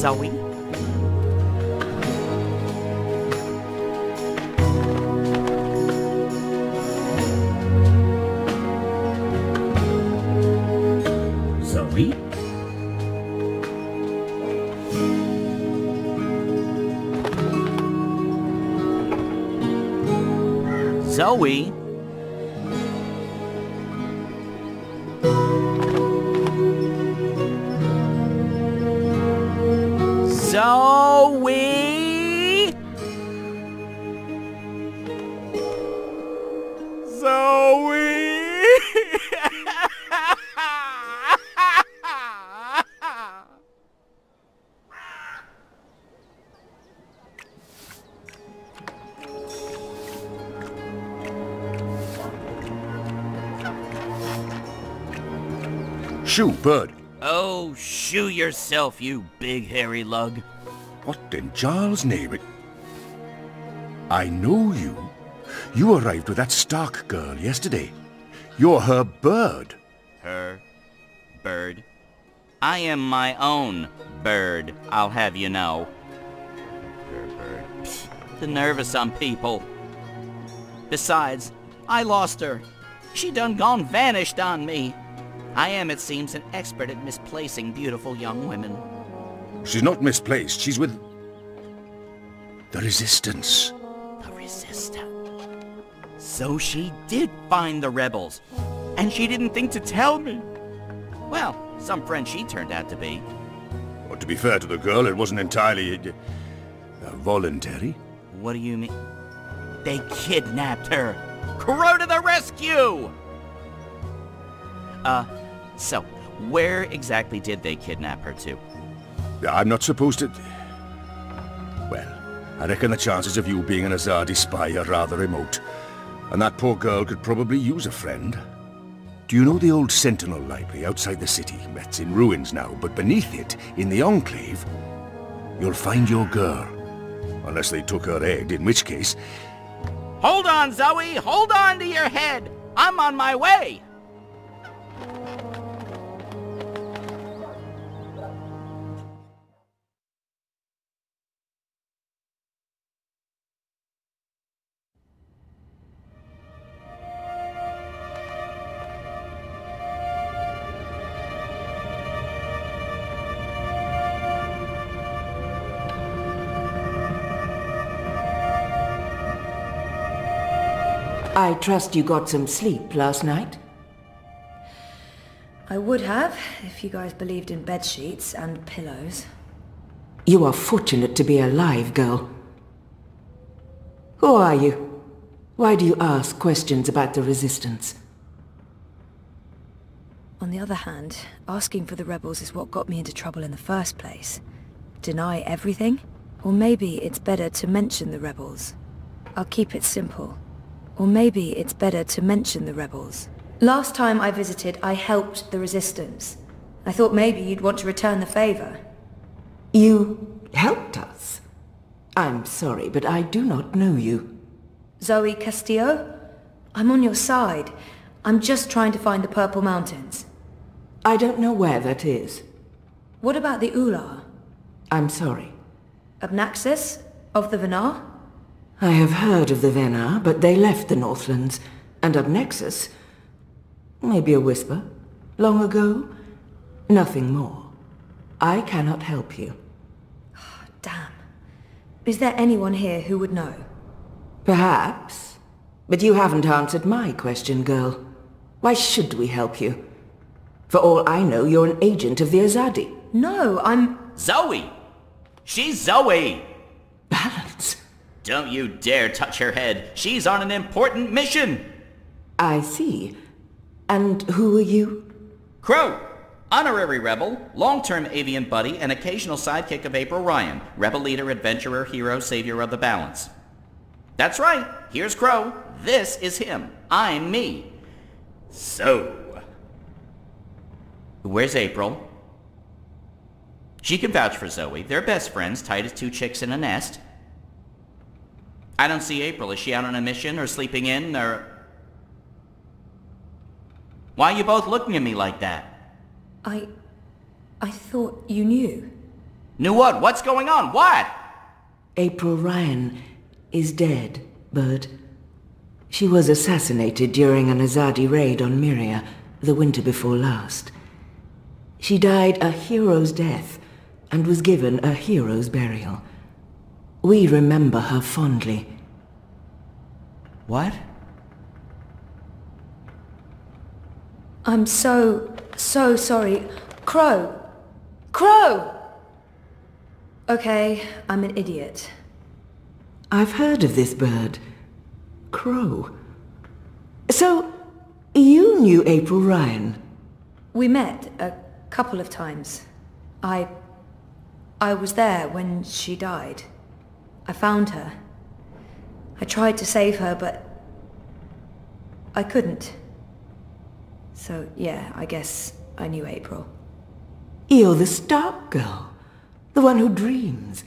Zoe? Zoe? Zoe? Zoe? Zoe? Shoo, bird. Oh, shoo yourself, you big hairy lug. What in Jarl's name? I know you. You arrived with that Stark girl yesterday. You're her bird. Her bird? I am my own bird, I'll have you know. Her bird. Psst, the nerve of some people. Besides, I lost her. She done gone vanished on me. I am, it seems, an expert at misplacing beautiful young women. She's not misplaced. She's with the Resistance. The Resistance. So she did find the rebels. And she didn't think to tell me. Well, some friend she turned out to be. Well, to be fair to the girl, it wasn't entirely voluntary. What do you mean? They kidnapped her. Crow to the rescue! So, where exactly did they kidnap her to? I'm not supposed to... Well, I reckon the chances of you being an Azadi spy are rather remote. And that poor girl could probably use a friend. Do you know the old Sentinel Library outside the city? It's in ruins now, but beneath it, in the Enclave, you'll find your girl. Unless they took her head, in which case... Hold on, Zoe! Hold on to your head! I'm on my way! I trust you got some sleep last night? I would have, if you guys believed in bed sheets and pillows. You are fortunate to be alive, girl. Who are you? Why do you ask questions about the Resistance? On the other hand, asking for the rebels is what got me into trouble in the first place. Deny everything? Or maybe it's better to mention the rebels. I'll keep it simple. Or maybe it's better to mention the rebels. Last time I visited, I helped the Resistance. I thought maybe you'd want to return the favor. You helped us? I'm sorry, but I do not know you. Zoe Castillo? I'm on your side. I'm just trying to find the Purple Mountains. I don't know where that is. What about the Ular? I'm sorry. Abnaxis? Of the Venar? I have heard of the Venar, but they left the Northlands. And Abnexus? Maybe a whisper. Long ago? Nothing more. I cannot help you. Oh, damn. Is there anyone here who would know? Perhaps. But you haven't answered my question, girl. Why should we help you? For all I know, you're an agent of the Azadi. No, I'm... Zoe! She's Zoe! Balance. Don't you dare touch her head. She's on an important mission. I see. And who are you? Crow. Honorary rebel, long-term avian buddy, and occasional sidekick of April Ryan. Rebel leader, adventurer, hero, savior of the balance. That's right. Here's Crow. This is him. I'm me. So... where's April? She can vouch for Zoe. They're best friends, tight as two chicks in a nest. I don't see April. Is she out on a mission, or sleeping in, or... Why are you both looking at me like that? I thought you knew. Knew what? What's going on? What? April Ryan is dead, Bird. She was assassinated during an Azadi raid on Myria the winter before last. She died a hero's death and was given a hero's burial. We remember her fondly. What? I'm so sorry. Crow! Crow! Okay, I'm an idiot. I've heard of this bird. Crow. So, you knew April Ryan? We met a couple of times. I was there when she died. I found her. I tried to save her, but I couldn't. So, yeah, I guess I knew April. You're the Stark girl. The one who dreams.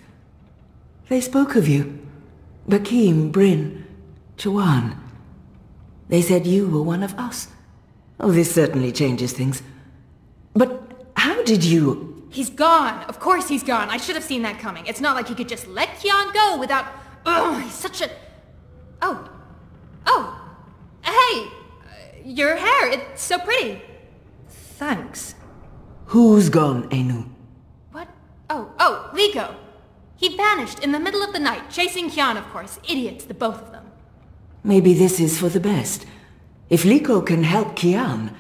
They spoke of you. Bakeem, Bryn, Chawan. They said you were one of us. Oh, this certainly changes things. But how did you... He's gone. Of course he's gone. I should have seen that coming. It's not like he could just let Kian go without... Ugh, he's such a... Oh. Hey! Your hair, it's so pretty. Thanks. Who's gone, Enu? What? Oh, Liko. He vanished in the middle of the night, chasing Kian, of course. Idiots, the both of them. Maybe this is for the best. If Liko can help Kian...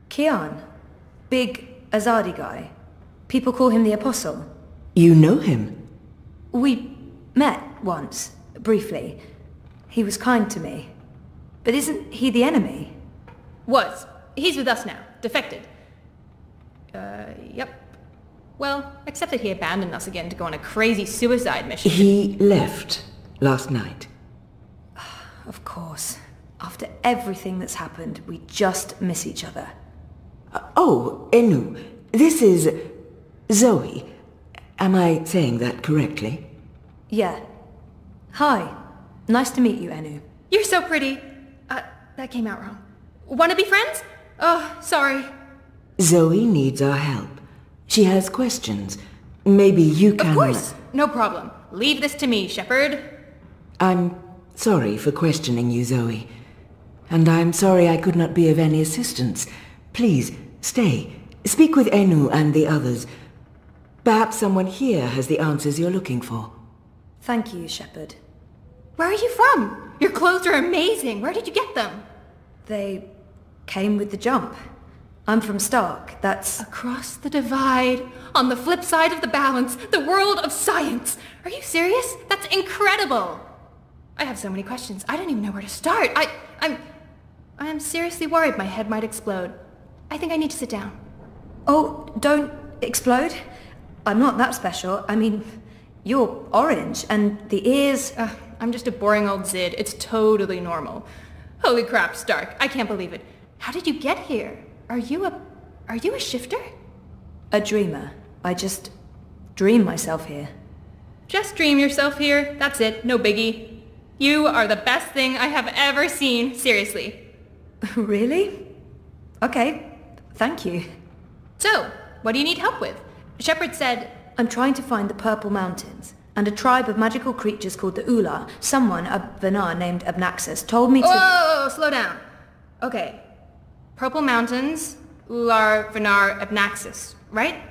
Kian? Big Azadi guy. People call him the Apostle. You know him? We met once, briefly. He was kind to me. But isn't he the enemy? Was. He's with us now. Defected. Yep. Well, except that he abandoned us again to go on a crazy suicide mission. He left last night. Of course. After everything that's happened, we just miss each other. Oh, Enu. This is... Zoe. Am I saying that correctly? Yeah. Hi. Nice to meet you, Enu. You're so pretty. That came out wrong. Wanna be friends? Oh, sorry. Zoe needs our help. She has questions. Maybe you can... Of course. No problem. Leave this to me, Shepard. I'm sorry for questioning you, Zoe. And I'm sorry I could not be of any assistance. Please, stay. Speak with Enu and the others. Perhaps someone here has the answers you're looking for. Thank you, Shepard. Where are you from? Your clothes are amazing. Where did you get them? They came with the jump. I'm from Stark, that's... Across the divide, on the flip side of the balance, the world of science. Are you serious? That's incredible. I have so many questions. I don't even know where to start. I'm seriously worried my head might explode. I think I need to sit down. Oh, don't explode. I'm not that special. I mean, you're orange, and the ears... I'm just a boring old Zid. It's totally normal. Holy crap, Stark. I can't believe it. How did you get here? Are you a shifter? A dreamer. I just dream myself here. Just dream yourself here. That's it. No biggie. You are the best thing I have ever seen. Seriously. Really? Okay. Thank you. So, what do you need help with? Shepard said... I'm trying to find the Purple Mountains, and a tribe of magical creatures called the Ular. Someone, a Venar named Abnaxus, told me to... Oh, slow down. Okay. Purple Mountains, Ular, Venar, Abnaxus, right?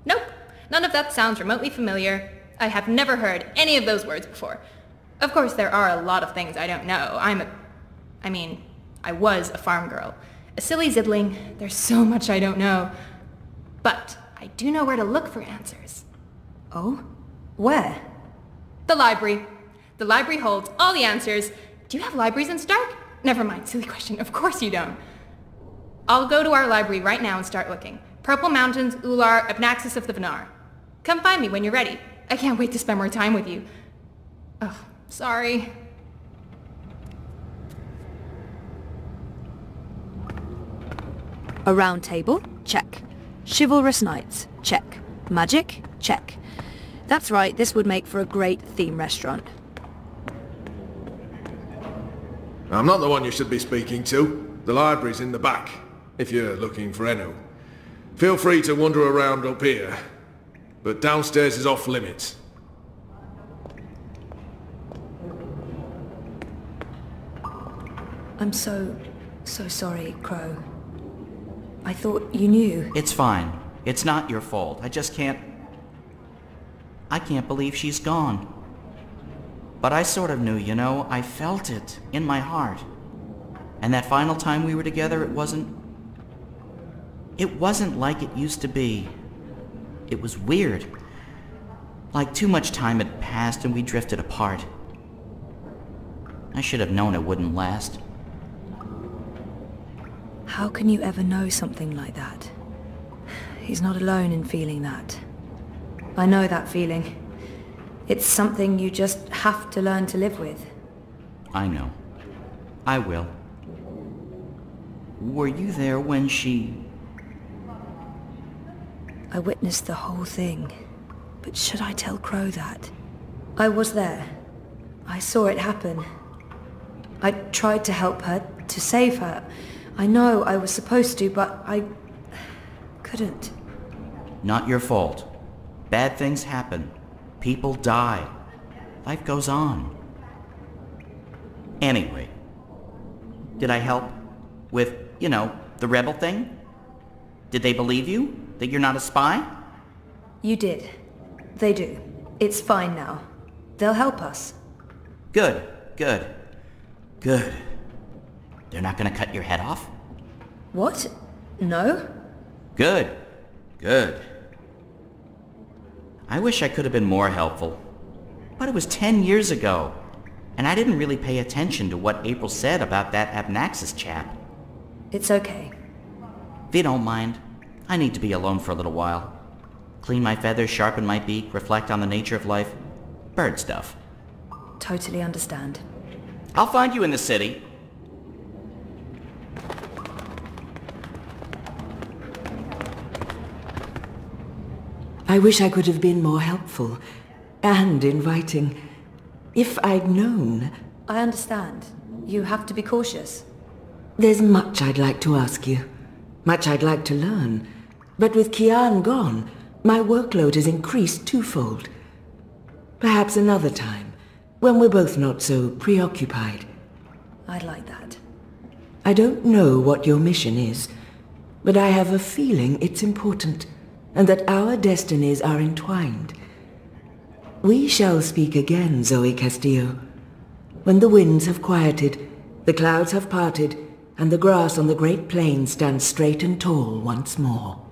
Nope. None of that sounds remotely familiar. I have never heard any of those words before. Of course, there are a lot of things I don't know. I was a farm girl. A silly zidling. There's so much I don't know. But I do know where to look for answers. Oh? Where? The library. The library holds all the answers. Do you have libraries in Stark? Never mind, silly question. Of course you don't. I'll go to our library right now and start looking. Purple Mountains, Ular, Abnaxus of the Venar. Come find me when you're ready. I can't wait to spend more time with you. Oh, sorry. A round table? Check. Chivalrous knights? Check. Magic? Check. That's right, this would make for a great theme restaurant. I'm not the one you should be speaking to. The library's in the back, if you're looking for Enu. Feel free to wander around up here. but downstairs is off limits. I'm so sorry, Crow. I thought you knew. It's fine. It's not your fault. I can't believe she's gone. But I sort of knew, you know. I felt it in my heart. And that final time we were together, it wasn't like it used to be. It was weird. Like too much time had passed and we drifted apart. I should have known it wouldn't last. How can you ever know something like that? He's not alone in feeling that. I know that feeling. It's something you just have to learn to live with. I know. I will. Were you there when she... I witnessed the whole thing. But should I tell Crow that? I was there. I saw it happen. I tried to help her, to save her. I know I was supposed to, but I... couldn't. Not your fault. Bad things happen. People die. Life goes on. Anyway, did I help with, you know, the rebel thing? Did they believe you? That you're not a spy? You did. They do. It's fine now. They'll help us. Good, good, good. They're not gonna cut your head off? What? No? Good, good. I wish I could have been more helpful. But it was 10 years ago, and I didn't really pay attention to what April said about that Abnaxis chap. It's okay. If you don't mind, I need to be alone for a little while. Clean my feathers, sharpen my beak, reflect on the nature of life. Bird stuff. Totally understand. I'll find you in the city. I wish I could have been more helpful and inviting. If I'd known... I understand. You have to be cautious. There's much I'd like to ask you. Much I'd like to learn. But with Kian gone, my workload has increased twofold. Perhaps another time, when we're both not so preoccupied. I'd like that. I don't know what your mission is, but I have a feeling it's important, and that our destinies are entwined. We shall speak again, Zoe Castillo. When the winds have quieted, the clouds have parted, and the grass on the Great Plain stands straight and tall once more.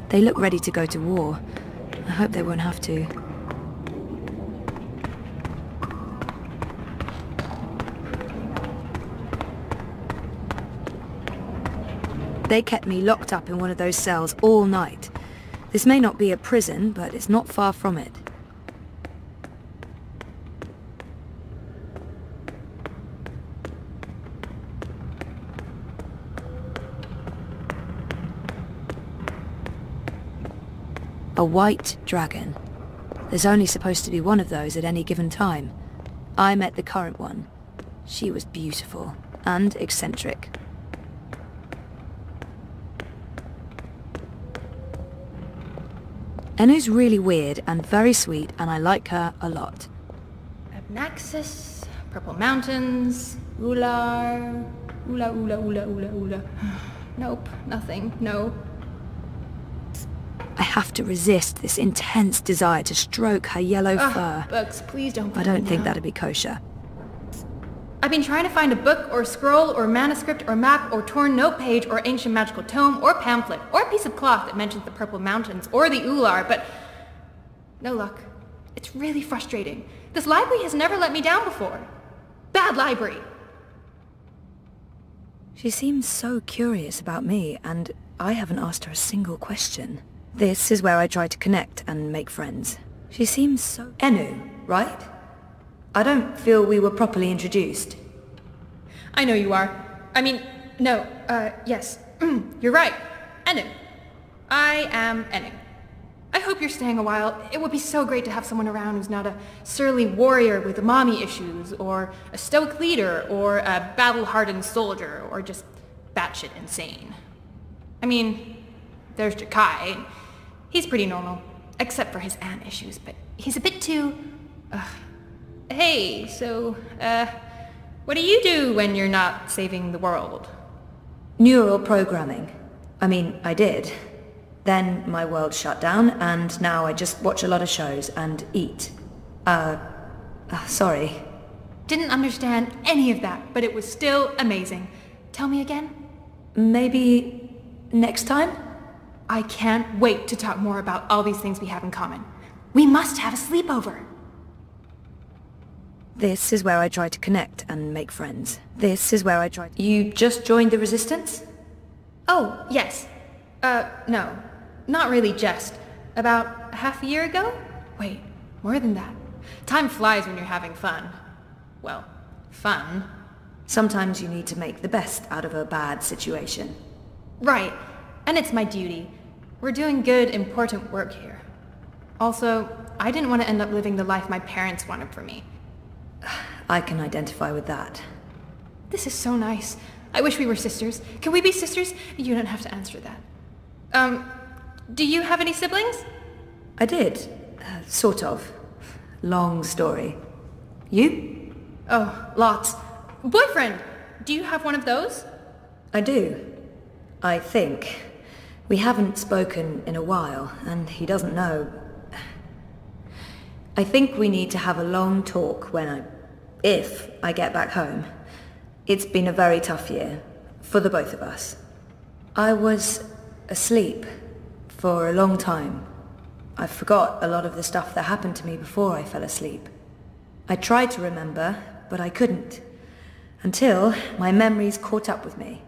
They look ready to go to war. I hope they won't have to. They kept me locked up in one of those cells all night. This may not be a prison, but it's not far from it. A white dragon. There's only supposed to be one of those at any given time. I met the current one. She was beautiful and eccentric. Enu's really weird and very sweet, and I like her a lot. Abnaxis, Purple Mountains, Ular... Ula. Nope, nothing, no. I have to resist this intense desire to stroke her yellow fur. Books, please don't put I don't me think down. that'd be kosher. I've been trying to find a book or scroll or manuscript or map or torn note page or ancient magical tome or pamphlet or piece of cloth that mentions the Purple Mountains or the Ular, but no luck. It's really frustrating. This library has never let me down before. Bad library. She seems so curious about me, and I haven't asked her a single question. This is where I try to connect and make friends. She seems so... Enu, right? I don't feel we were properly introduced. I know you are. I mean, no, yes. You're right. Enu. I am Enu. I hope you're staying a while. It would be so great to have someone around who's not a surly warrior with mommy issues, or a stoic leader, or a battle-hardened soldier, or just batshit insane. I mean, there's Jakai. He's pretty normal, except for his aunt issues, but he's a bit too... Hey, so, what do you do when you're not saving the world? Neural programming. I mean, I did. Then my world shut down, and now I just watch a lot of shows and eat. Sorry. Didn't understand any of that, but it was still amazing. Tell me again? Maybe next time? I can't wait to talk more about all these things we have in common. We must have a sleepover. This is where I try to connect and make friends. This is where I try to... You just joined the Resistance? Oh, yes. No. Not really just. About half a year ago? Wait, more than that. Time flies when you're having fun. Well, fun. Sometimes you need to make the best out of a bad situation. Right. And it's my duty. We're doing good, important work here. Also, I didn't want to end up living the life my parents wanted for me. I can identify with that. This is so nice. I wish we were sisters. Can we be sisters? You don't have to answer that. Do you have any siblings? I did. Sort of. Long story. You? Oh, lots. Boyfriend! Do you have one of those? I do. I think. We haven't spoken in a while, and he doesn't know. I think we need to have a long talk if I get back home. It's been a very tough year, for the both of us. I was asleep for a long time. I forgot a lot of the stuff that happened to me before I fell asleep. I tried to remember, but I couldn't. Until my memories caught up with me.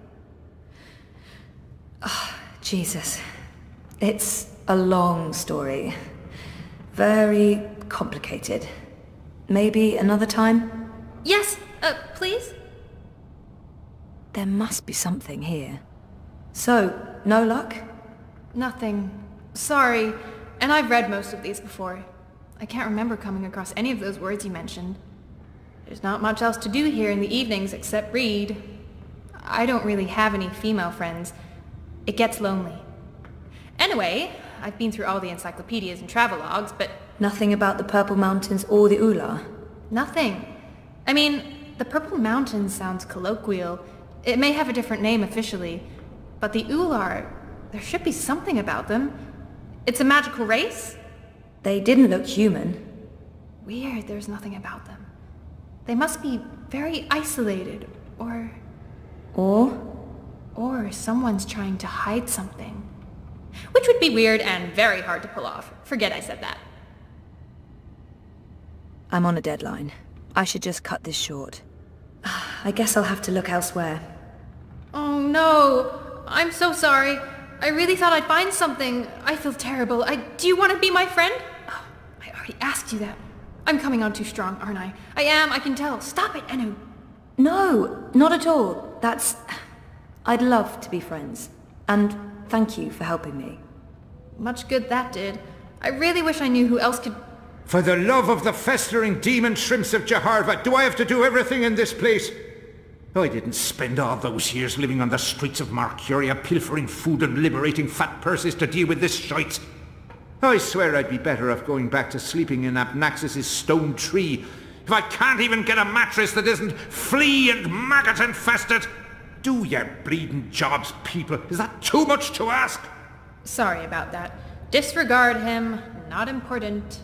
Oh, Jesus. It's a long story. Very complicated. Maybe another time? Yes, please? There must be something here. So, no luck? Nothing. Sorry. And I've read most of these before. I can't remember coming across any of those words you mentioned. There's not much else to do here in the evenings except read. I don't really have any female friends. It gets lonely. Anyway, I've been through all the encyclopedias and travelogues, but... Nothing about the Purple Mountains or the Ula? Nothing. I mean, the Purple Mountains sounds colloquial. It may have a different name officially, but the Ular, there should be something about them. It's a magical race? They didn't look human. Weird, there's nothing about them. They must be very isolated, or... Or someone's trying to hide something. Which would be weird and very hard to pull off. Forget I said that. I'm on a deadline. I should just cut this short. I guess I'll have to look elsewhere. Oh no! I'm so sorry. I really thought I'd find something. I feel terrible. Do you want to be my friend? Oh, I already asked you that. I'm coming on too strong, aren't I? I am, I can tell. Stop it, Anu. No, not at all. I'd love to be friends. And thank you for helping me. Much good that did. I really wish I knew who else could... For the love of the festering demon shrimps of Jaharva, do I have to do everything in this place? I didn't spend all those years living on the streets of Marcuria, pilfering food and liberating fat purses to deal with this shite. I swear I'd be better off going back to sleeping in Abnaxis' stone tree if I can't even get a mattress that isn't flea and maggot infested. Do your bleeding jobs, people. Is that too much to ask? Sorry about that. Disregard him. Not important.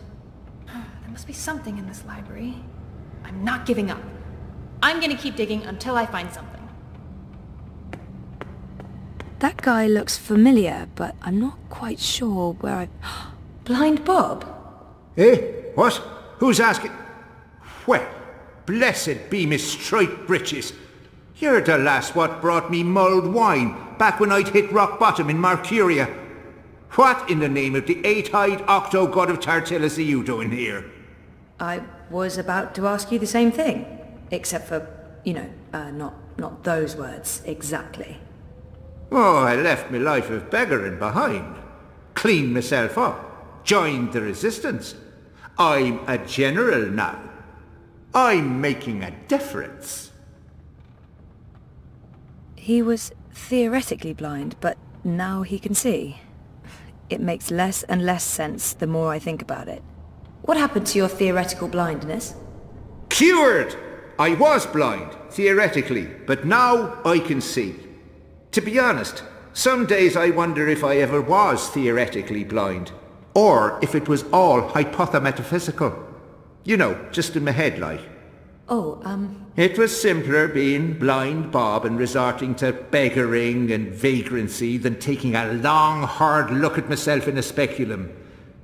There must be something in this library. I'm not giving up. I'm gonna keep digging until I find something. That guy looks familiar, but I'm not quite sure where I... Blind Bob? Eh? What? Who's asking? Well, blessed be Miss Straight Britches. You're the lass what brought me mulled wine back when I'd hit rock bottom in Marcuria. What in the name of the eight-eyed octo-god of Tartillus are you doing here? I was about to ask you the same thing. Except for, not those words exactly. Oh, I left my life of beggaring behind. Cleaned myself up. Joined the resistance. I'm a general now. I'm making a difference. He was theoretically blind, but now he can see. It makes less and less sense the more I think about it. What happened to your theoretical blindness? Cured! I was blind, theoretically, but now I can see. To be honest, some days I wonder if I ever was theoretically blind, or if it was all hypothemetaphysical. You know, just in my head, like. It was simpler being blind Bob and resorting to beggaring and vagrancy than taking a long, hard look at myself in a speculum,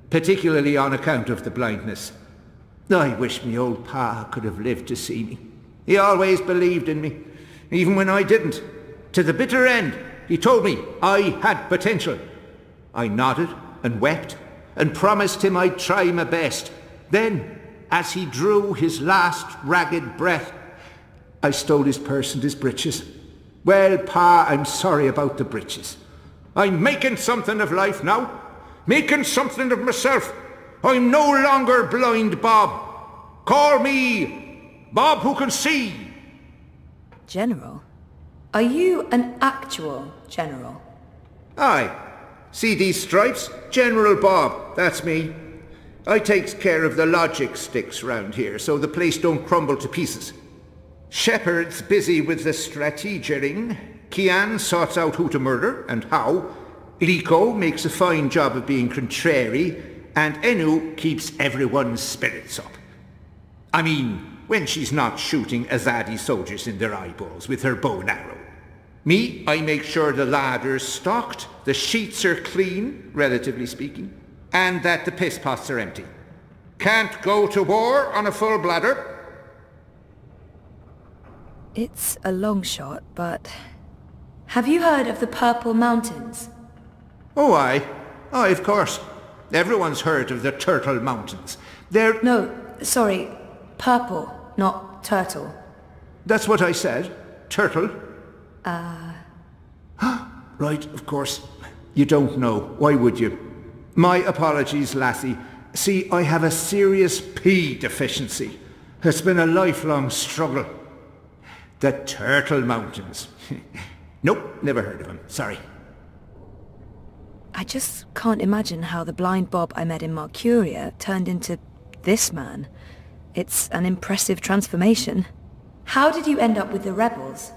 particularly on account of the blindness. I wish me old pa could have lived to see me. He always believed in me, even when I didn't. To the bitter end, he told me I had potential. I nodded and wept and promised him I'd try my best. Then, as he drew his last ragged breath, I stole his purse and his breeches. Well, Pa, I'm sorry about the breeches. I'm making something of life now. Making something of myself. I'm no longer blind Bob. Call me Bob who can see. General? Are you an actual general? Aye. See these stripes? General Bob, that's me. I takes care of the logic sticks round here, so the place don't crumble to pieces. Shepard's busy with the strategering. Kian sorts out who to murder and how. Liko makes a fine job of being contrary, and Enu keeps everyone's spirits up. I mean, when she's not shooting Azadi soldiers in their eyeballs with her bow and arrow. Me, I make sure the ladder's stocked, the sheets are clean, relatively speaking, and that the piss pots are empty. Can't go to war on a full bladder. It's a long shot, but... Have you heard of the Purple Mountains? Oh, aye. Aye, of course. Everyone's heard of the Turtle Mountains. They're... No, sorry. Purple, not turtle. That's what I said. Turtle. Right, of course. You don't know. Why would you? My apologies, lassie. See, I have a serious P deficiency. It's been a lifelong struggle. The Turtle Mountains. Nope, never heard of them. Sorry. I just can't imagine how the blind Bob I met in Mercuria turned into this man. It's an impressive transformation. How did you end up with the rebels?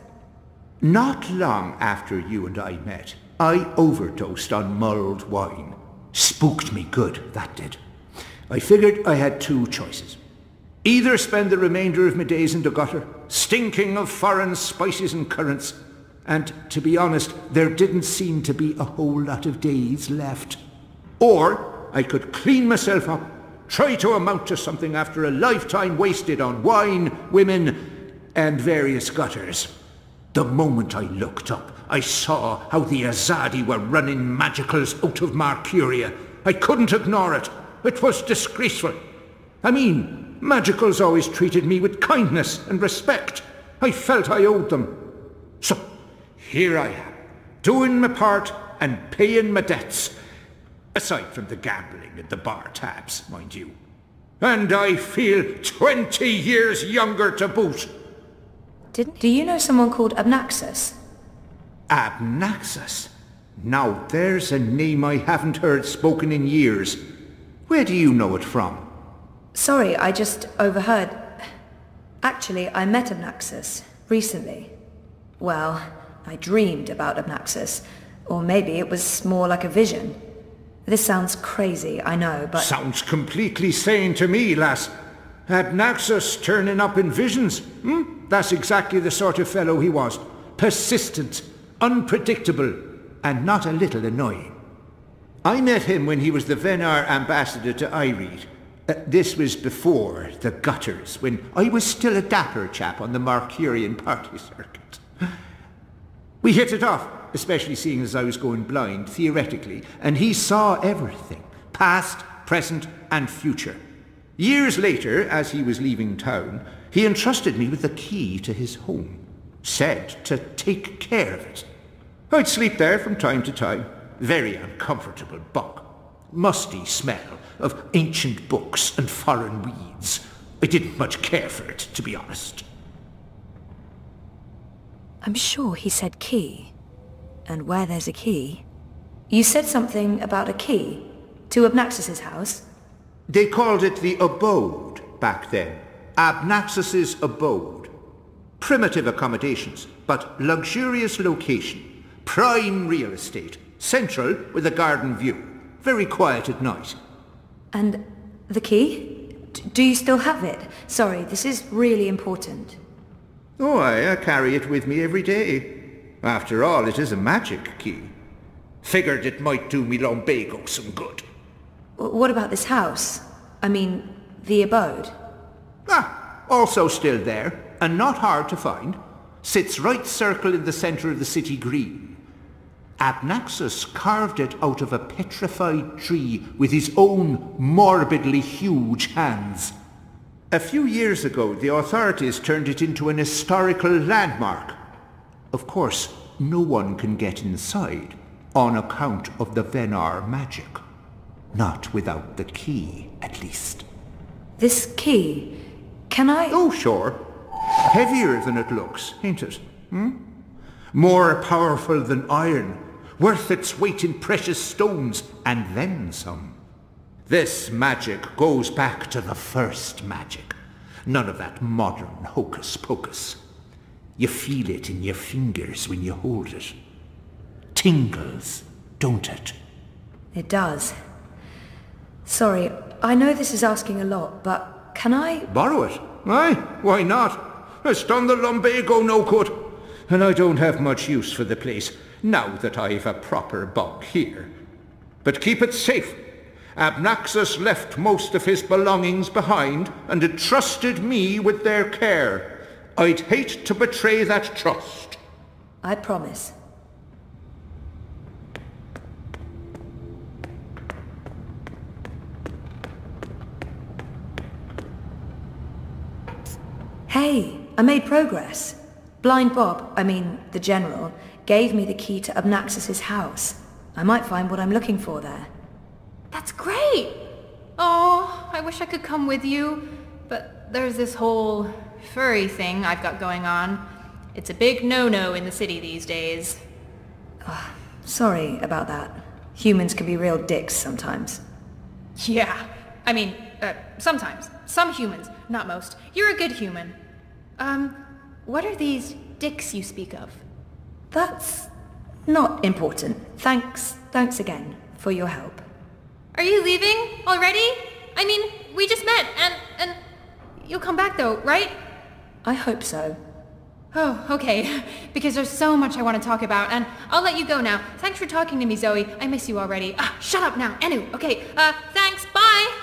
Not long after you and I met, I overdosed on mulled wine. Spooked me good, that did. I figured I had two choices. Either spend the remainder of my days in the gutter, stinking of foreign spices and currants, and to be honest, there didn't seem to be a whole lot of days left. Or I could clean myself up, try to amount to something after a lifetime wasted on wine, women, and various gutters. The moment I looked up, I saw how the Azadi were running magicals out of Mercuria. I couldn't ignore it. It was disgraceful. I mean, magicals always treated me with kindness and respect. I felt I owed them. So, here I am, doing my part and paying my debts. Aside from the gambling and the bar tabs, mind you. And I feel 20 years younger to boot. Do you know someone called Abnaxus? Abnaxus? Now there's a name I haven't heard spoken in years. Where do you know it from? Sorry, I just overheard. Actually, I met Abnaxus recently. Well, I dreamed about Abnaxus. Or maybe it was more like a vision. This sounds crazy, I know, but... Sounds completely sane to me, lass. Abnaxus turning up in visions. That's exactly the sort of fellow he was. Persistent, unpredictable, and not a little annoying. I met him when he was the Venar ambassador to Ireed. This was before the gutters, when I was still a dapper chap on the Mercurian party circuit. We hit it off, especially seeing as I was going blind, theoretically, and he saw everything, past, present, and future. Years later, as he was leaving town, he entrusted me with the key to his home, said to take care of it. I'd sleep there from time to time. Very uncomfortable bunk. Musty smell of ancient books and foreign weeds. I didn't much care for it, to be honest. I'm sure he said key. And where there's a key, You said something about a key to Abnaxus's house? They called it the Abode back then. Abnaxus's Abode. Primitive accommodations, but luxurious location. Prime real estate. Central with a garden view. Very quiet at night. And the key? Do you still have it? Sorry, this is really important. Oh, I carry it with me every day. After all, it is a magic key. Figured it might do me lumbago some good. What about this house? I mean, the abode? Also still there, and not hard to find. Sits right circle in the center of the city green. Abnaxus carved it out of a petrified tree with his own morbidly huge hands. A few years ago, the authorities turned it into an historical landmark. Of course, no one can get inside, on account of the Venar magic. Not without the key, at least. This key, can I... Oh, sure. Heavier than it looks, ain't it? More powerful than iron, worth its weight in precious stones, and then some. This magic goes back to the first magic. None of that modern hocus-pocus. You feel it in your fingers when you hold it. Tingles, don't it? It does. Sorry, I know this is asking a lot, but can I... Borrow it? Aye, why not? It's done the lumbago no good. And I don't have much use for the place, now that I've a proper bunk here. But keep it safe. Abnaxus left most of his belongings behind and entrusted me with their care. I'd hate to betray that trust. I promise. Hey, I made progress. Blind Bob, I mean, the General, gave me the key to Abnaxus's house. I might find what I'm looking for there. That's great! Oh, I wish I could come with you, but there's this whole furry thing I've got going on. It's a big no-no in the city these days. Sorry about that. Humans can be real dicks sometimes. Yeah, I mean, sometimes. Some humans, not most. You're a good human. What are these dicks you speak of? That's not important. Thanks again for your help. Are you leaving already? I mean, we just met, and you'll come back though, right? I hope so. Oh, okay. Because there's so much I want to talk about, and I'll let you go now. Thanks for talking to me, Zoe. I miss you already. Shut up now. Anu, okay. Thanks. Bye!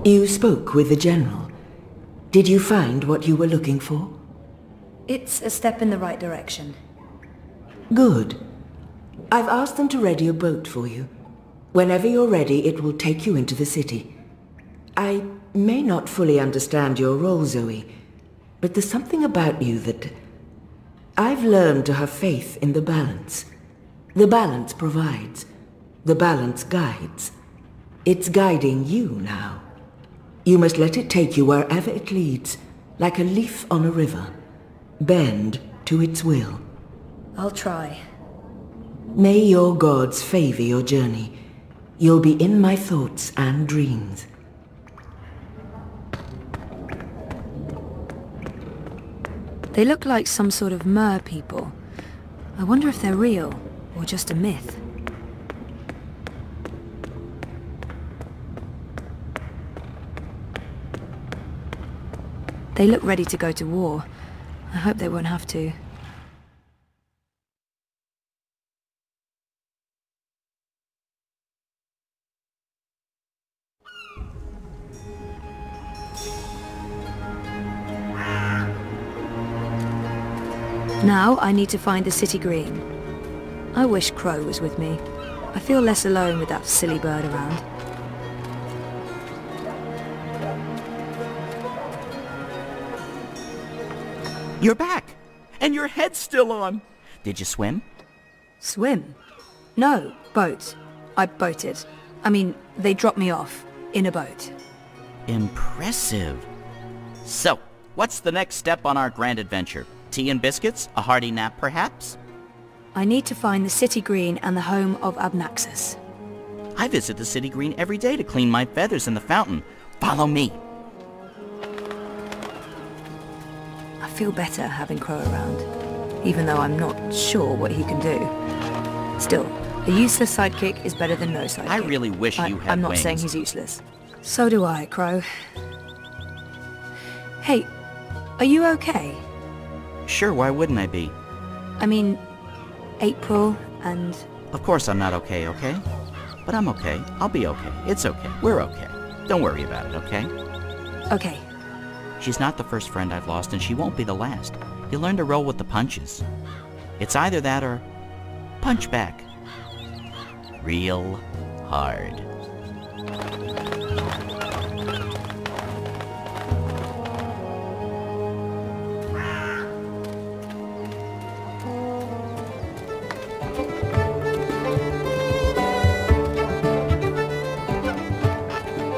You spoke with the General. Did you find what you were looking for? It's a step in the right direction. Good. I've asked them to ready a boat for you. Whenever you're ready, it will take you into the city. I may not fully understand your role, Zoe, but there's something about you that... I've learned to have faith in the balance. The balance provides. The balance guides. It's guiding you now. You must let it take you wherever it leads, like a leaf on a river. Bend to its will. I'll try. May your gods favor your journey. You'll be in my thoughts and dreams. They look like some sort of mer people. I wonder if they're real, or just a myth. They look ready to go to war. I hope they won't have to. Now I need to find the city green. I wish Crow was with me. I feel less alone with that silly bird around. You're back! And your head's still on! Did you swim? Swim? No, boat. I boated. I mean, they dropped me off. In a boat. Impressive. So, what's the next step on our grand adventure? Tea and biscuits? A hearty nap, perhaps? I need to find the City Green and the home of Abnaxus. I visit the City Green every day to clean my feathers in the fountain. Follow me. I feel better having Crow around, even though I'm not sure what he can do. Still, a useless sidekick is better than no sidekick. I really wish you had I'm not wings. saying he's useless. So do I, Crow. Hey, are you okay? Sure, why wouldn't I be? I mean, April and... Of course I'm not okay, okay? But I'm okay. I'll be okay. It's okay. We're okay. Don't worry about it, okay? Okay. She's not the first friend I've lost, and she won't be the last. You learn to roll with the punches. It's either that or punch back. Real hard.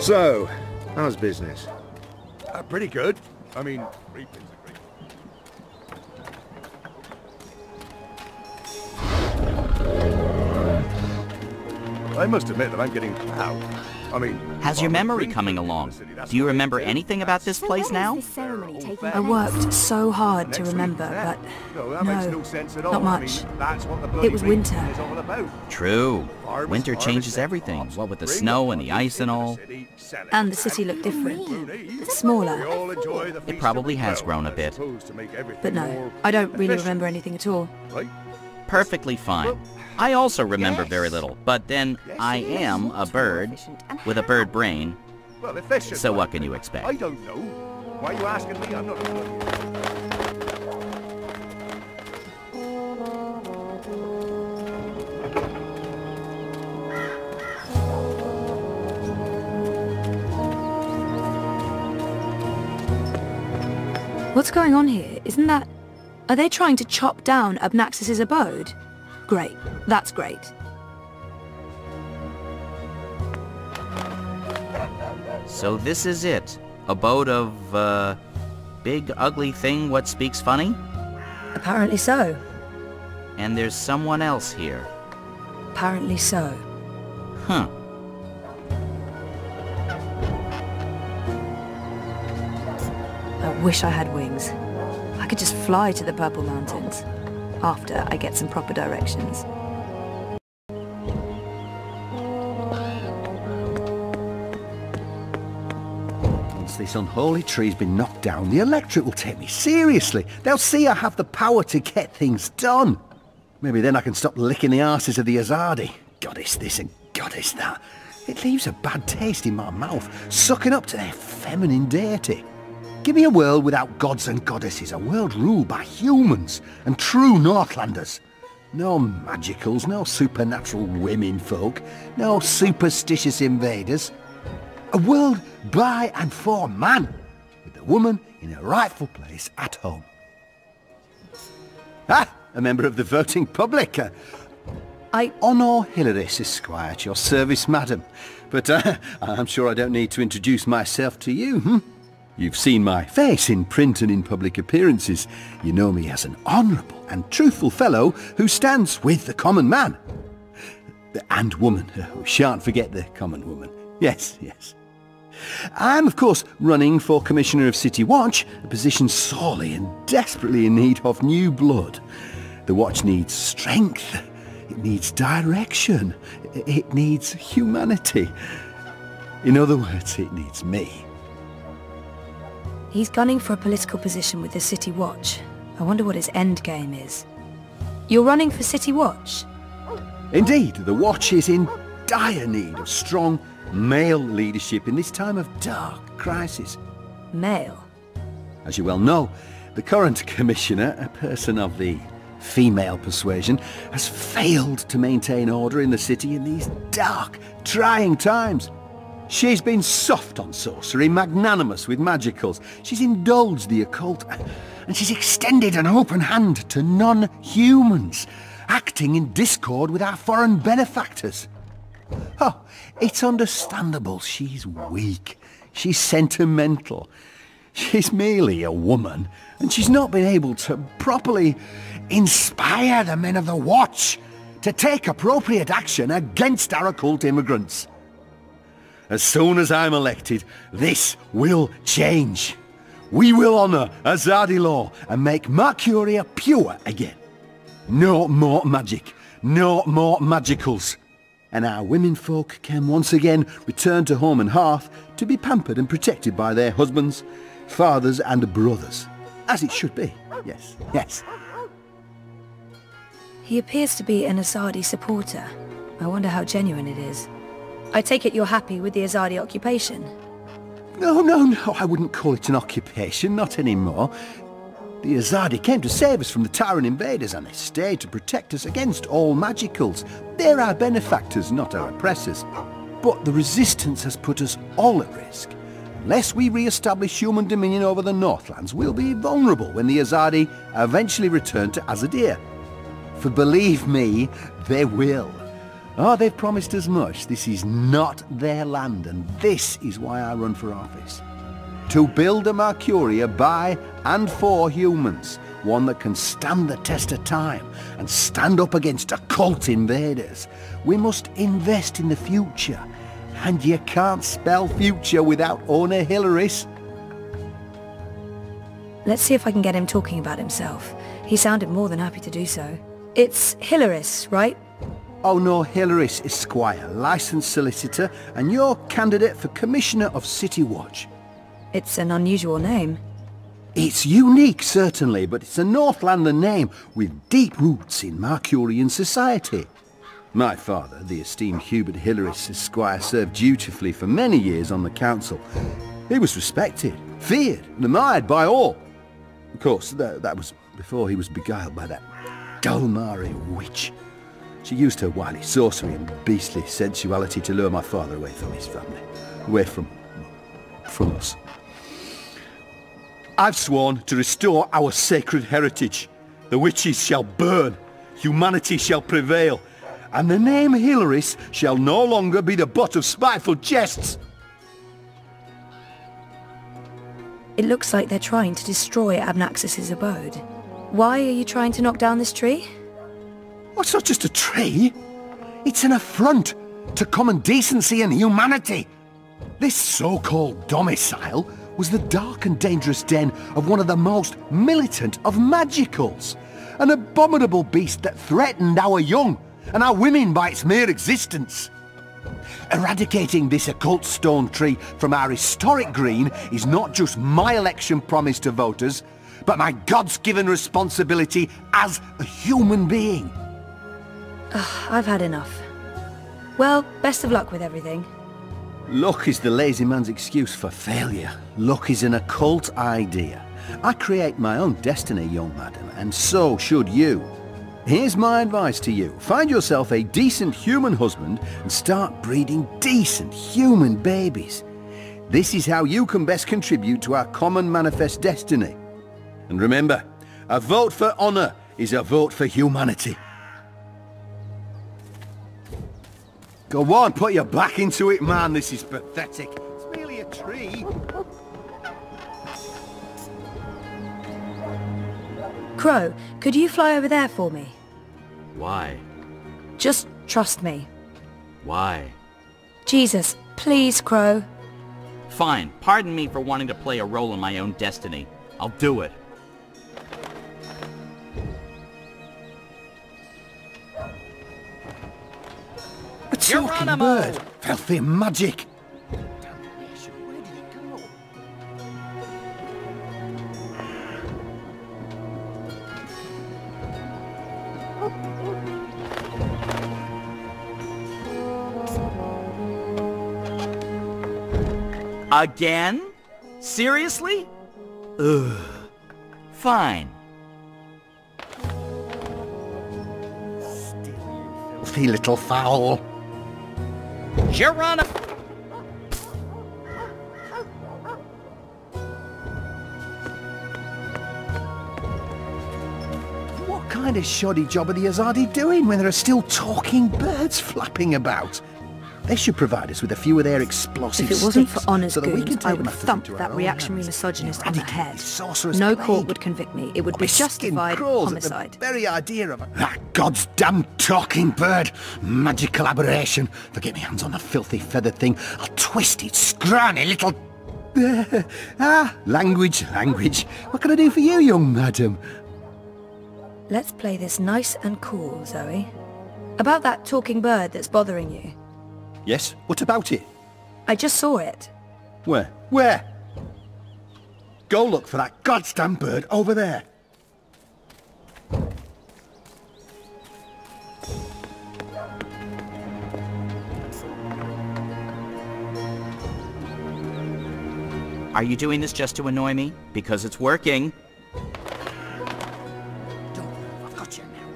So, how's business? Pretty good. I mean, reaping's a great... I must admit that I'm getting proud. I mean... How's your memory coming along? Do you remember anything about this place now? I worked so hard to remember, but no, not much. It was winter. True. Winter changes everything, what with the snow and the ice and all. And the city looked different. Smaller. It probably has grown a bit. But no, I don't really remember anything at all. Perfectly fine. I also remember very little, but then I am a bird with a bird brain, so what can you expect? I don't know. Why are you asking me? I'm not a bloody... What's going on here? Isn't that... Are they trying to chop down Abnaxus's abode? Great. That's great. So this is it. Abode of, big ugly thing what speaks funny? Apparently so. And there's someone else here. Apparently so. Huh. I wish I had wings. I could just fly to the Purple Mountains. After I get some proper directions. Once this unholy tree's been knocked down, the electorate will take me seriously. They'll see I have the power to get things done. Maybe then I can stop licking the arses of the Azadi. Goddess this and goddess that. It leaves a bad taste in my mouth, sucking up to their feminine deity. Give me a world without gods and goddesses, a world ruled by humans and true Northlanders. No magicals, no supernatural women folk, no superstitious invaders. A world by and for man, with the woman in her rightful place at home. Ah, a member of the voting public. Honor Hilaris, Esquire, at your service, madam. But I'm sure I don't need to introduce myself to you, You've seen my face in print and in public appearances. You know me as an honourable and truthful fellow who stands with the common man. And woman. We shan't forget the common woman. Yes, yes. I'm, of course, running for Commissioner of City Watch, a position sorely and desperately in need of new blood. The Watch needs strength. It needs direction. It needs humanity. In other words, it needs me. He's gunning for a political position with the City Watch. I wonder what his end game is. You're running for City Watch? Indeed, the Watch is in dire need of strong male leadership in this time of dark crisis. Male? As you well know, the current commissioner, a person of the female persuasion, has failed to maintain order in the city in these dark, trying times. She's been soft on sorcery, magnanimous with magicals. She's indulged the occult, and she's extended an open hand to non-humans, acting in discord with our foreign benefactors. Oh, it's understandable she's weak. She's sentimental. She's merely a woman, and she's not been able to properly inspire the men of the Watch to take appropriate action against our occult immigrants. As soon as I'm elected, this will change. We will honour Azadi law and make Mercuria pure again. No more magic, no more magicals. And our womenfolk can once again return to home and hearth to be pampered and protected by their husbands, fathers and brothers. As it should be. Yes, yes. He appears to be an Azadi supporter. I wonder how genuine it is. I take it you're happy with the Azadi occupation? No, I wouldn't call it an occupation, not anymore. The Azadi came to save us from the Tyrant invaders, and they stayed to protect us against all magicals. They're our benefactors, not our oppressors. But the Resistance has put us all at risk. Unless we re-establish human dominion over the Northlands, we'll be vulnerable when the Azadi eventually return to Azadir. For believe me, they will. Oh, they've promised as much. This is not their land, and this is why I run for office. To build a Mercuria by and for humans, one that can stand the test of time and stand up against occult invaders. We must invest in the future, and you can't spell future without owner Hilaris. Let's see if I can get him talking about himself. He sounded more than happy to do so. It's Hilaris, right? Oh no, Hilaris Esquire, licensed solicitor, and your candidate for Commissioner of City Watch. It's an unusual name. It's unique, certainly, but it's a Northlander name with deep roots in Mercurian society. My father, the esteemed Hubert Hilaris Esquire, served dutifully for many years on the council. He was respected, feared, and admired by all. Of course, that was before he was beguiled by that Dulmari witch. She used her wily sorcery and beastly sensuality to lure my father away from his family, away from us. I've sworn to restore our sacred heritage. The witches shall burn, humanity shall prevail, and the name Hilaris shall no longer be the butt of spiteful jests. It looks like they're trying to destroy Abnaxis's abode. Why are you trying to knock down this tree? Oh, it's not just a tree. It's an affront to common decency and humanity. This so-called domicile was the dark and dangerous den of one of the most militant of magicals. An abominable beast that threatened our young and our women by its mere existence. Eradicating this occult stone tree from our historic green is not just my election promise to voters, but my God's-given responsibility as a human being. I've had enough. Well, best of luck with everything. Luck is the lazy man's excuse for failure. Luck is an occult idea. I create my own destiny, young madam, and so should you. Here's my advice to you. Find yourself a decent human husband and start breeding decent human babies. This is how you can best contribute to our common manifest destiny. And remember, a vote for honour is a vote for humanity. Go on, put your back into it, man. This is pathetic. It's merely a tree. Crow, could you fly over there for me? Why? Just trust me. Why? Jesus, please, Crow. Fine. Pardon me for wanting to play a role in my own destiny. I'll do it. A talking bird! Filthy magic! Where did it go? Again? Seriously? Ugh. Fine. Still, you filthy little fowl. Geronimo! kind of shoddy job are the Azadi doing when there are still talking birds flapping about? They should provide us with a few of their explosive If it wasn't sticks for Honor's so that we goons, can take I would matters thump into that our own reactionary hands. misogynist on the Eradicate head. this sorcerer's No plague. court would convict me. It would be My skin justified crawls at homicide. the very idea of that God's damn talking bird. Magical aberration. If I get my hands on the filthy feathered thing, I'll twist its scrawny little... language. What can I do for you, young madam? Let's play this nice and cool, Zoe. About that talking bird that's bothering you. Yes, what about it? I just saw it. Where? Where? Go look for that goddamn bird over there. Are you doing this just to annoy me? Because it's working. Don't move, I've got you now.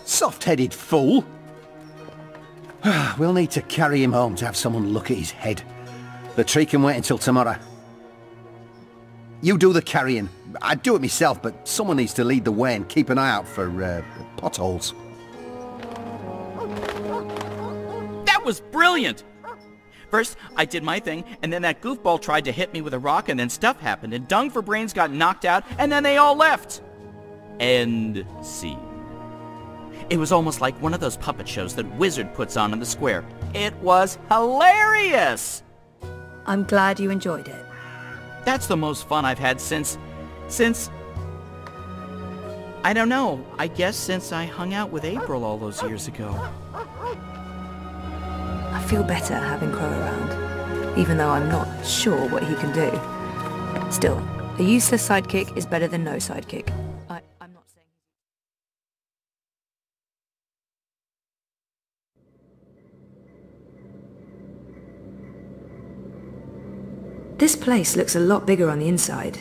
Soft-headed fool. We'll need to carry him home to have someone look at his head. The tree can wait until tomorrow. You do the carrying. I'd do it myself, but someone needs to lead the way and keep an eye out for potholes. That was brilliant! First, I did my thing, and then that goofball tried to hit me with a rock, and then stuff happened, and Dung for Brains got knocked out, and then they all left! End scene. It was almost like one of those puppet shows that Wizard puts on in the square. It was hilarious! I'm glad you enjoyed it. That's the most fun I've had since... I don't know. I guess since I hung out with April all those years ago. I feel better having Crow around, even though I'm not sure what he can do. Still, a useless sidekick is better than no sidekick. I'm not saying... This place looks a lot bigger on the inside.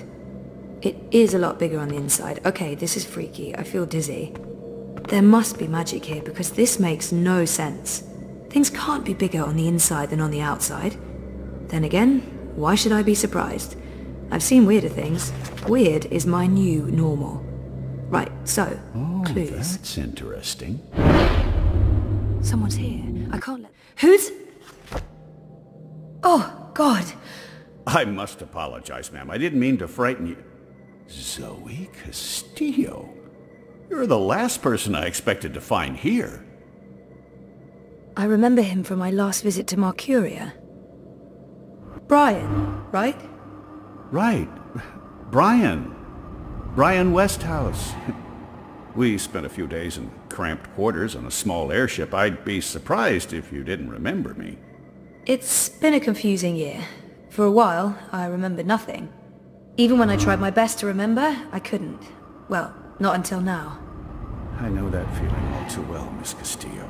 It is a lot bigger on the inside. Okay, this is freaky. I feel dizzy. There must be magic here because this makes no sense. Things can't be bigger on the inside than on the outside. Then again, why should I be surprised? I've seen weirder things. Weird is my new normal. Right, so, clues. That's interesting. Someone's here. I can't let... Who's... Oh, God. I must apologize, ma'am. I didn't mean to frighten you. Zoe Castillo. You're the last person I expected to find here. I remember him from my last visit to Mercuria. Brian, right? Right. Brian. Brian Westhouse. We spent a few days in cramped quarters on a small airship. I'd be surprised if you didn't remember me. It's been a confusing year. For a while, I remembered nothing. Even when I tried my best to remember, I couldn't. Well, not until now. I know that feeling all too well, Miss Castillo.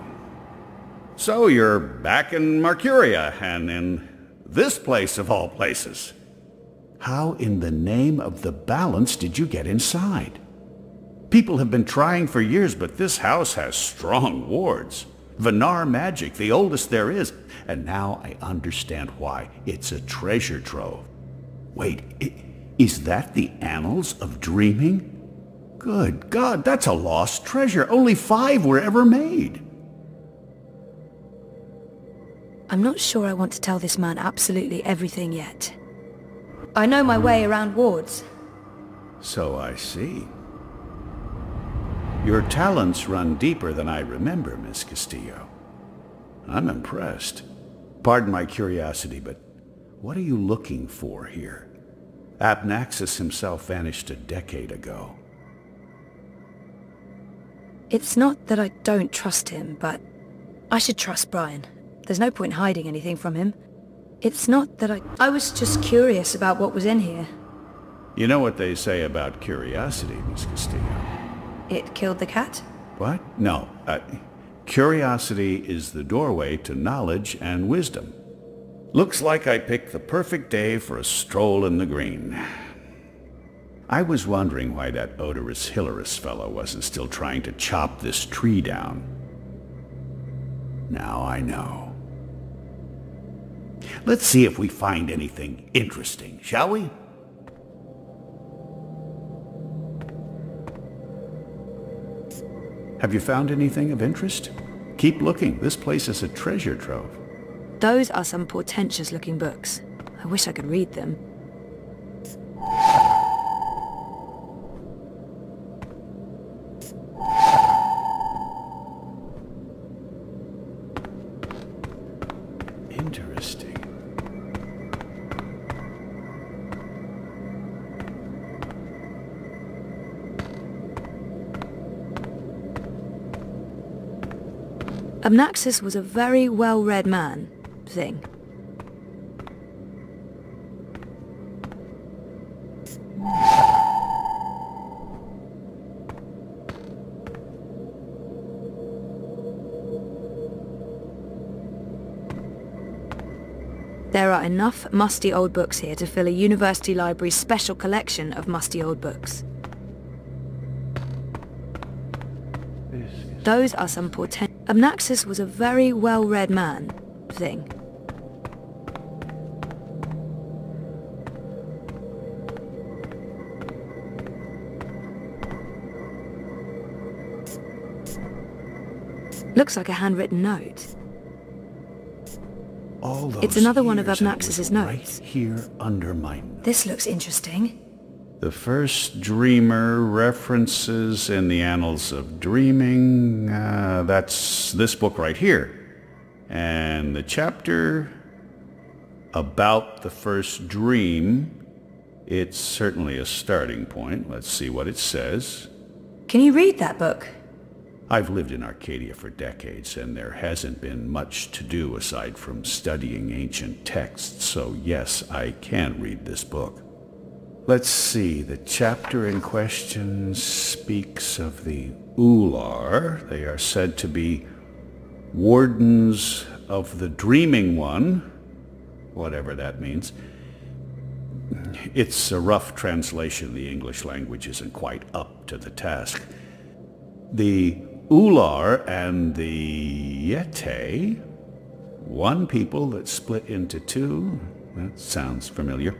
So you're back in Mercuria, and in this place of all places. How in the name of the balance did you get inside? People have been trying for years, but this house has strong wards. Venar magic, the oldest there is. And now I understand why. It's a treasure trove. Wait, is that the Annals of Dreaming? Good God, that's a lost treasure. Only 5 were ever made. I'm not sure I want to tell this man absolutely everything yet. I know my way around wards. So I see. Your talents run deeper than I remember, Miss Castillo. I'm impressed. Pardon my curiosity, but what are you looking for here? Abnaxis himself vanished a decade ago. It's not that I don't trust him, but I should trust Brian. There's no point hiding anything from him. It's not that I was just curious about what was in here. You know what they say about curiosity, Miss Castillo? It killed the cat? What? No. Curiosity is the doorway to knowledge and wisdom. Looks like I picked the perfect day for a stroll in the green. I was wondering why that odorous Hilarious fellow wasn't still trying to chop this tree down. Now I know. Let's see if we find anything interesting, shall we? Have you found anything of interest? Keep looking. This place is a treasure trove. Those are some portentous-looking books. I wish I could read them. Interesting. Abnaxis was a very well-read man, thing. There are enough musty old books here to fill a university library's special collection of musty old books. Those are some portent... Abnaxis was a very well-read man, thing. Looks like a handwritten note. All those It's another one of years, and it Abnaxis's was notes. Right here under my... This looks interesting. The first dreamer references in the annals of dreaming. That's this book right here. And the chapter about the first dream, it's certainly a starting point. Let's see what it says. Can you read that book? I've lived in Arcadia for decades, and there hasn't been much to do aside from studying ancient texts, so yes, I can read this book. Let's see, the chapter in question speaks of the Ular. They are said to be wardens of the Dreaming One, whatever that means. It's a rough translation. The English language isn't quite up to the task. The Ular and the Yete, one people that split into two. That sounds familiar.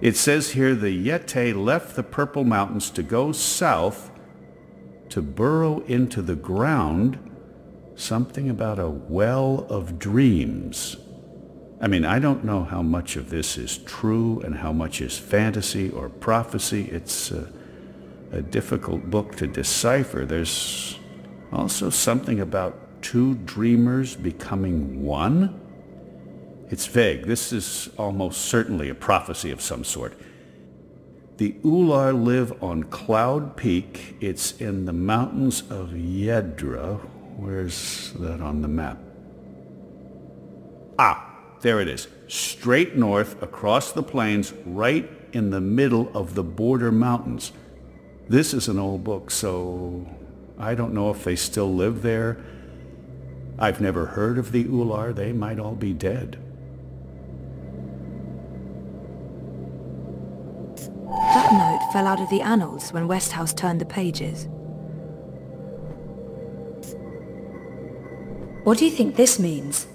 It says here the Yete left the Purple Mountains to go south to burrow into the ground. Something about a well of dreams. I mean, I don't know how much of this is true and how much is fantasy or prophecy. It's a difficult book to decipher. There's also something about two dreamers becoming one. It's vague. This is almost certainly a prophecy of some sort. The Ular live on Cloud Peak. It's in the mountains of Yedra. Where's that on the map? Ah, there it is. Straight north across the plains, right in the middle of the border mountains. This is an old book, so I don't know if they still live there. I've never heard of the Ular. They might all be dead. That note fell out of the annals when Westhouse turned the pages. What do you think this means?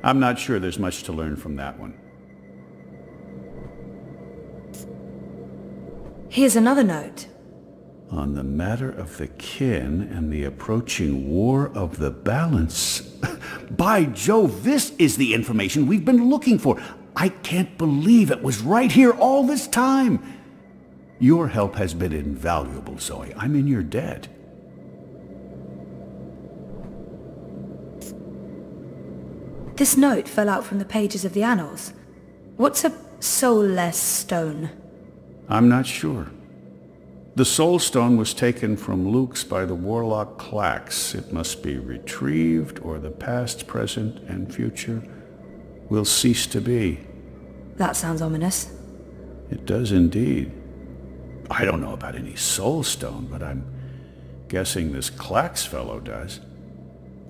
I'm not sure there's much to learn from that one. Here's another note. On the matter of the kin and the approaching war of the balance. By Jove, this is the information we've been looking for. I can't believe it was right here all this time. Your help has been invaluable, Zoe. I'm in your debt. This note fell out from the pages of the annals. What's a soulless stone? I'm not sure. The soul stone was taken from Luke's by the warlock Clax. It must be retrieved, or the past, present, and future will cease to be. That sounds ominous. It does indeed. I don't know about any soul stone, but I'm guessing this Clax fellow does.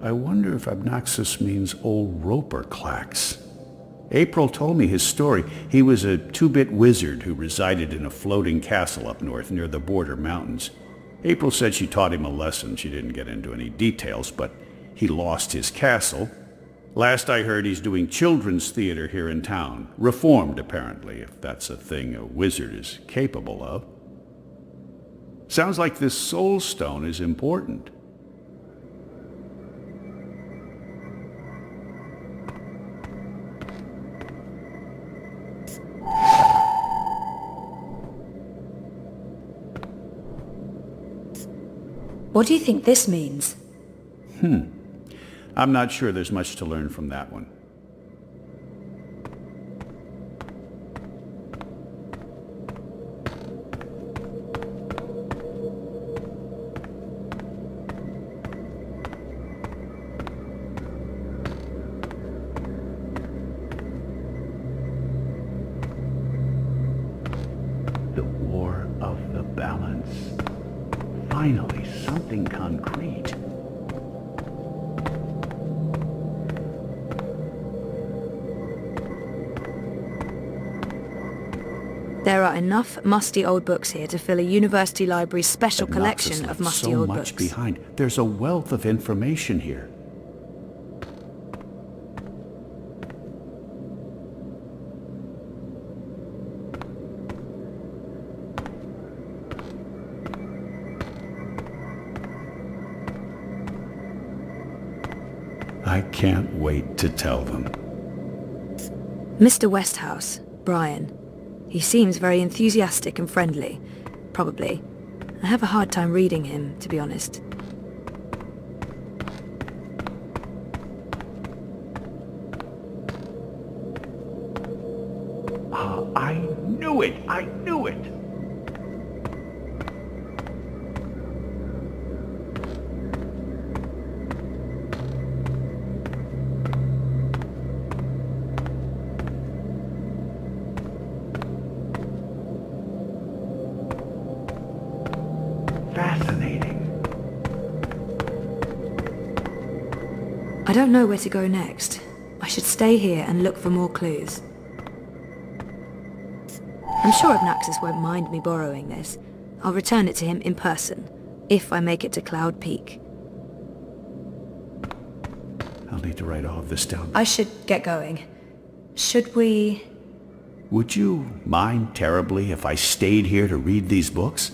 I wonder if Abnaxis means old Roper Clax. April told me his story. He was a two-bit wizard who resided in a floating castle up north near the border mountains. April said she taught him a lesson. She didn't get into any details, but he lost his castle, Last I heard, he's doing children's theater here in town. Reformed, apparently, if that's a thing a wizard is capable of. Sounds like this soul stone is important. What do you think this means? I'm not sure there's much to learn from that one. The War of the Balance. Finally, something concrete. There are enough musty old books here to fill a university library's special collection of musty old books. So much behind. There's a wealth of information here. I can't wait to tell them. Mr. Westhouse, Brian. He seems very enthusiastic and friendly. Probably. I have a hard time reading him, to be honest. I knew it! I knew it! I don't know where to go next. I should stay here and look for more clues. I'm sure Abnaxis won't mind me borrowing this. I'll return it to him in person, if I make it to Cloud Peak. I'll need to write all of this down. I should get going. Should we... Would you mind terribly if I stayed here to read these books?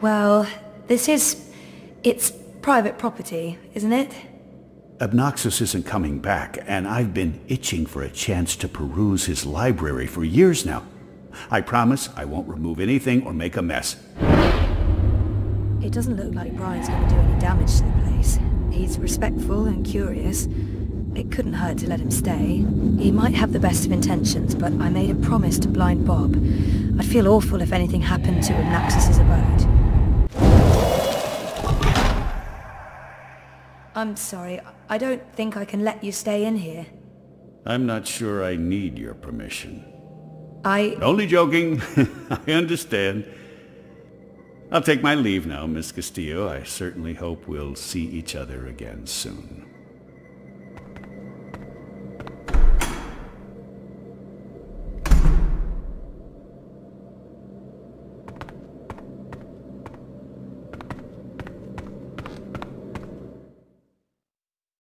Well, it's private property, isn't it? Abnaxis isn't coming back, and I've been itching for a chance to peruse his library for years now. I promise I won't remove anything or make a mess. It doesn't look like Brian's going to do any damage to the place. He's respectful and curious. It couldn't hurt to let him stay. He might have the best of intentions, but I made a promise to blind Bob. I'd feel awful if anything happened to Abnaxis' abode. I'm sorry, I don't think I can let you stay in here. I'm not sure I need your permission. I... Only joking. I understand. I'll take my leave now, Miss Castillo. I certainly hope we'll see each other again soon.